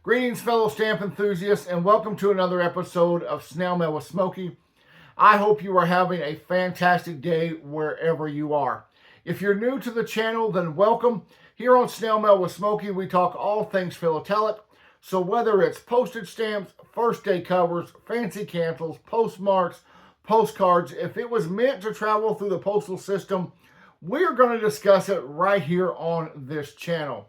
Greetings, fellow stamp enthusiasts, and welcome to another episode of Snail Mail with Smokey. I hope you are having a fantastic day wherever you are. If you're new to the channel, then welcome. Here on Snail Mail with Smokey, we talk all things philatelic. So whether it's postage stamps, first day covers, fancy cancels, postmarks, postcards, if it was meant to travel through the postal system, we're going to discuss it right here on this channel.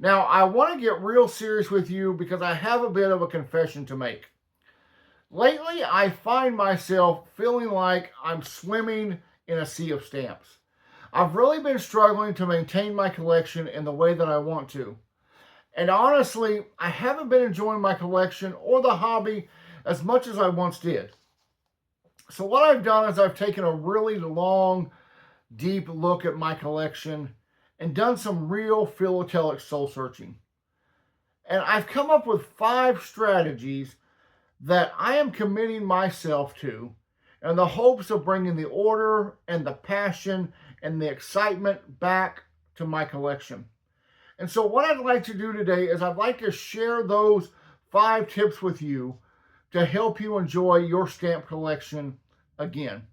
Now, I want to get real serious with you because I have a bit of a confession to make. Lately, I find myself feeling like I'm swimming in a sea of stamps. I've really been struggling to maintain my collection in the way that I want to. And honestly, I haven't been enjoying my collection or the hobby as much as I once did. So what I've done is I've taken a really long, deep look at my collection and done some real philatelic soul searching. And I've come up with 5 strategies that I am committing myself to in the hopes of bringing the order and the passion and the excitement back to my collection. And so what I'd like to do today is I'd like to share those 5 tips with you to help you enjoy your stamp collection again.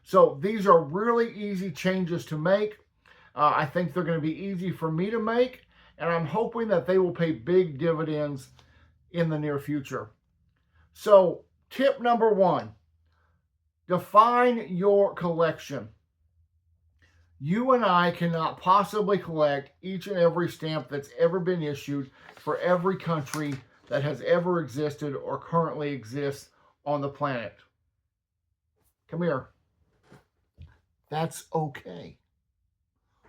So these are really easy changes to make. I think they're going to be easy for me to make, and I'm hoping that they will pay big dividends in the near future. So, tip number 1, define your collection. You and I cannot possibly collect each and every stamp that's ever been issued for every country that has ever existed or currently exists on the planet. Come here. That's okay.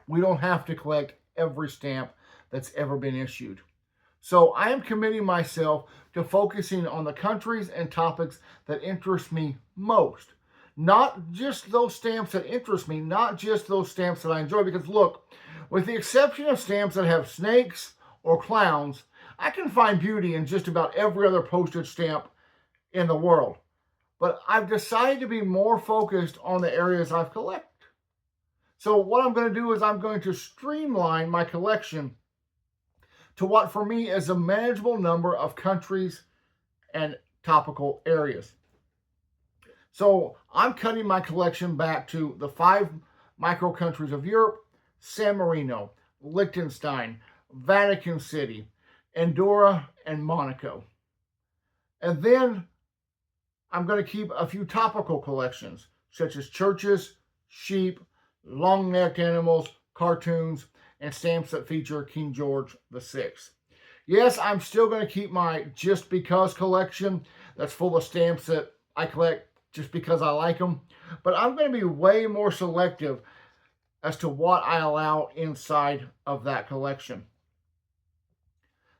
We don't have to collect every stamp that's ever been issued. So I am committing myself to focusing on the countries and topics that interest me most. Not just those stamps that interest me, not just those stamps that I enjoy. Because look, with the exception of stamps that have snakes or clowns, I can find beauty in just about every other postage stamp in the world. But I've decided to be more focused on the areas I've collected. So what I'm going to do is I'm going to streamline my collection to what for me is a manageable number of countries and topical areas. So I'm cutting my collection back to the 5 micro countries of Europe: San Marino, Liechtenstein, Vatican City, Andorra, and Monaco. And then I'm going to keep a few topical collections, such as churches, sheep, long-necked animals, cartoons, and stamps that feature King George VI. Yes, I'm still going to keep my Just Because collection that's full of stamps that I collect just because I like them, but I'm going to be way more selective as to what I allow inside of that collection.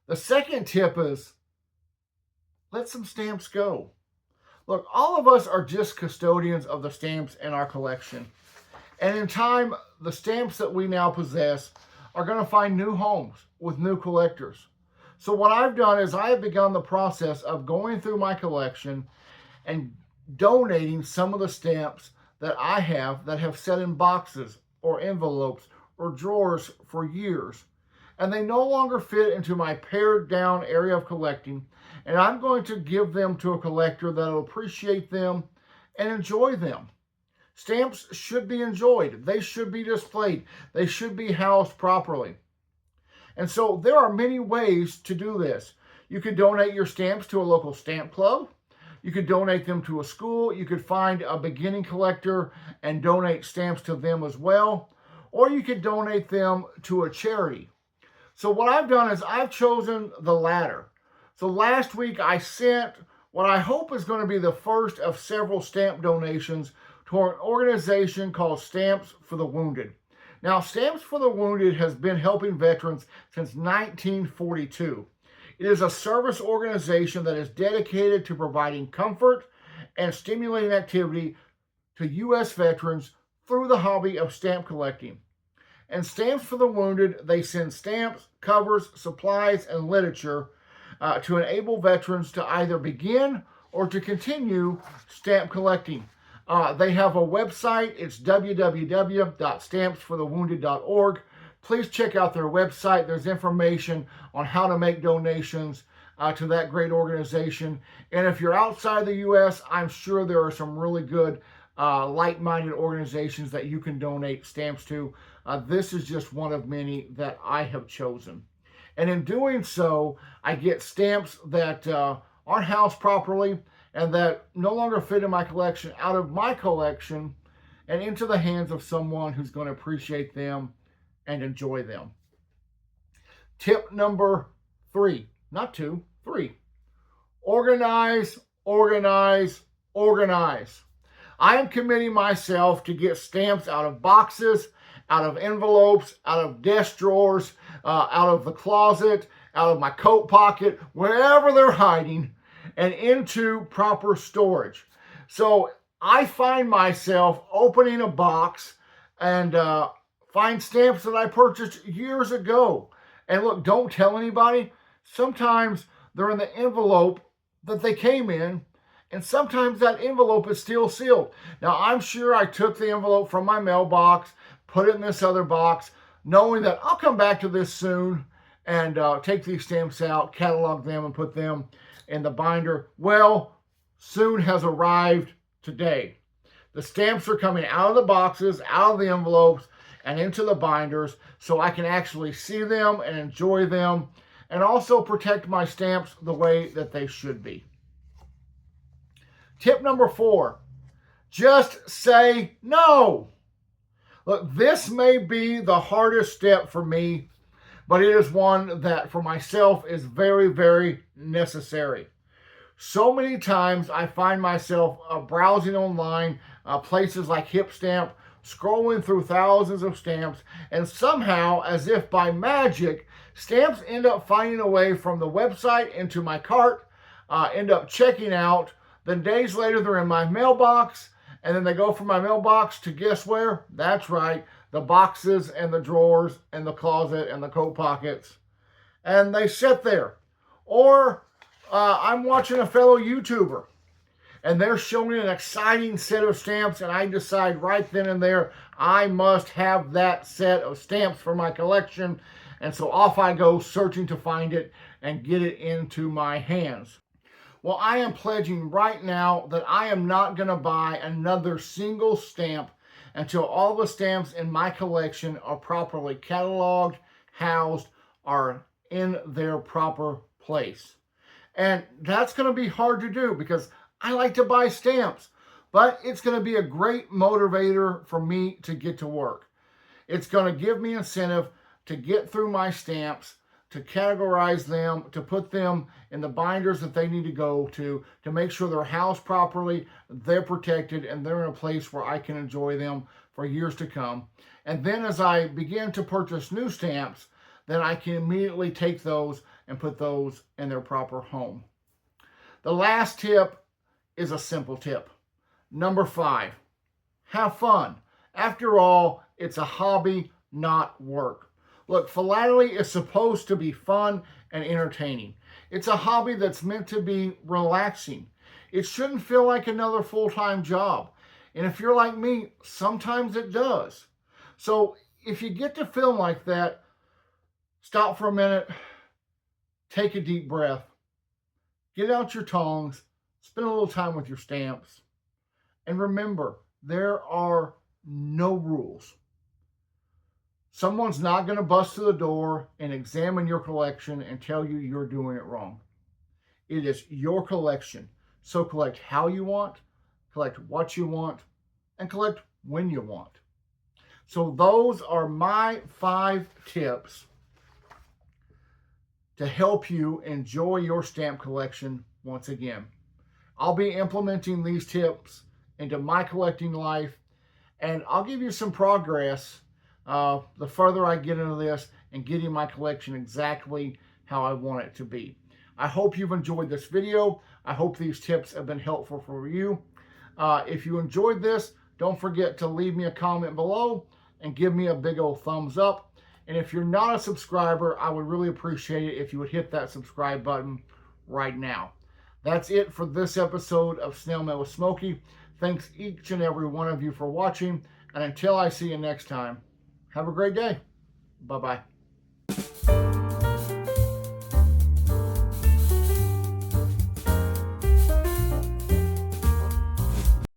The second tip is let some stamps go. Look, all of us are just custodians of the stamps in our collection. And in time, the stamps that we now possess are going to find new homes with new collectors. So what I've done is I have begun the process of going through my collection and donating some of the stamps that I have that have sat in boxes or envelopes or drawers for years. And they no longer fit into my pared down area of collecting. And I'm going to give them to a collector that will appreciate them and enjoy them. Stamps should be enjoyed. They should be displayed. They should be housed properly. And so there are many ways to do this. You could donate your stamps to a local stamp club. You could donate them to a school. You could find a beginning collector and donate stamps to them as well. Or you could donate them to a charity. So what I've done is I've chosen the latter. So last week I sent what I hope is going to be the first of several stamp donations to an organization called Stamps for the Wounded. Now, Stamps for the Wounded has been helping veterans since 1942. It is a service organization that is dedicated to providing comfort and stimulating activity to U.S. veterans through the hobby of stamp collecting. And Stamps for the Wounded, they send stamps, covers, supplies, and literature to enable veterans to either begin or to continue stamp collecting. They have a website. It's www.stampsforthewounded.org. Please check out their website. There's information on how to make donations to that great organization. And if you're outside the U.S., I'm sure there are some really good like-minded organizations that you can donate stamps to. This is just one of many that I have chosen. And in doing so, I get stamps that aren't housed properly and that no longer fit in my collection out of my collection and into the hands of someone who's going to appreciate them and enjoy them. Tip number 3, not 2, 3. Organize, organize, organize. I am committing myself to get stamps out of boxes, out of envelopes, out of desk drawers, out of the closet, out of my coat pocket, wherever they're hiding, and into proper storage. So I find myself opening a box and find stamps that I purchased years ago. And look, don't tell anybody. Sometimes they're in the envelope that they came in, and sometimes that envelope is still sealed. Now, I'm sure I took the envelope from my mailbox, put it in this other box, knowing that I'll come back to this soon and take these stamps out, catalog them, and put them in the binder. Well, soon has arrived today. The stamps are coming out of the boxes, out of the envelopes, and into the binders so I can actually see them and enjoy them and also protect my stamps the way that they should be. Tip number 4, just say no. Look, this may be the hardest step for me, but it is one that for myself is very, very necessary. So many times I find myself browsing online, places like HipStamp, scrolling through thousands of stamps, and somehow, as if by magic, stamps end up finding a way from the website into my cart, end up checking out. Then days later, they're in my mailbox, and then they go from my mailbox to guess where? That's right, the boxes and the drawers and the closet and the coat pockets. And they sit there. Or I'm watching a fellow YouTuber, and they're showing an exciting set of stamps, and I decide right then and there, I must have that set of stamps for my collection. And so off I go searching to find it and get it into my hands. Well, I am pledging right now that I am not going to buy another single stamp until all the stamps in my collection are properly cataloged, housed, are in their proper place. And that's going to be hard to do because I like to buy stamps, but it's going to be a great motivator for me to get to work. It's going to give me incentive to get through my stamps, to categorize them, to put them in the binders that they need to go to make sure they're housed properly, they're protected, and they're in a place where I can enjoy them for years to come. And then as I begin to purchase new stamps, then I can immediately take those and put those in their proper home. The last tip is a simple tip. Number 5, have fun. After all, it's a hobby, not work. Look, philately is supposed to be fun and entertaining. It's a hobby that's meant to be relaxing. It shouldn't feel like another full-time job. And if you're like me, sometimes it does. So if you get to film like that, stop for a minute, take a deep breath, get out your tongs, spend a little time with your stamps, and remember, there are no rules. Someone's not going to bust through the door and examine your collection and tell you you're doing it wrong. It is your collection. So collect how you want, collect what you want, and collect when you want. So those are my 5 tips to help you enjoy your stamp collection once again. I'll be implementing these tips into my collecting life, and I'll give you some progress the further I get into this and getting my collection exactly how I want it to be. I hope you've enjoyed this video. I hope these tips have been helpful for you. If you enjoyed this, don't forget to leave me a comment below and give me a big old thumbs up. And if you're not a subscriber, I would really appreciate it if you would hit that subscribe button right now. That's it for this episode of Snail Mail with Smokey. Thanks each and every one of you for watching. And until I see you next time, have a great day. Bye-bye.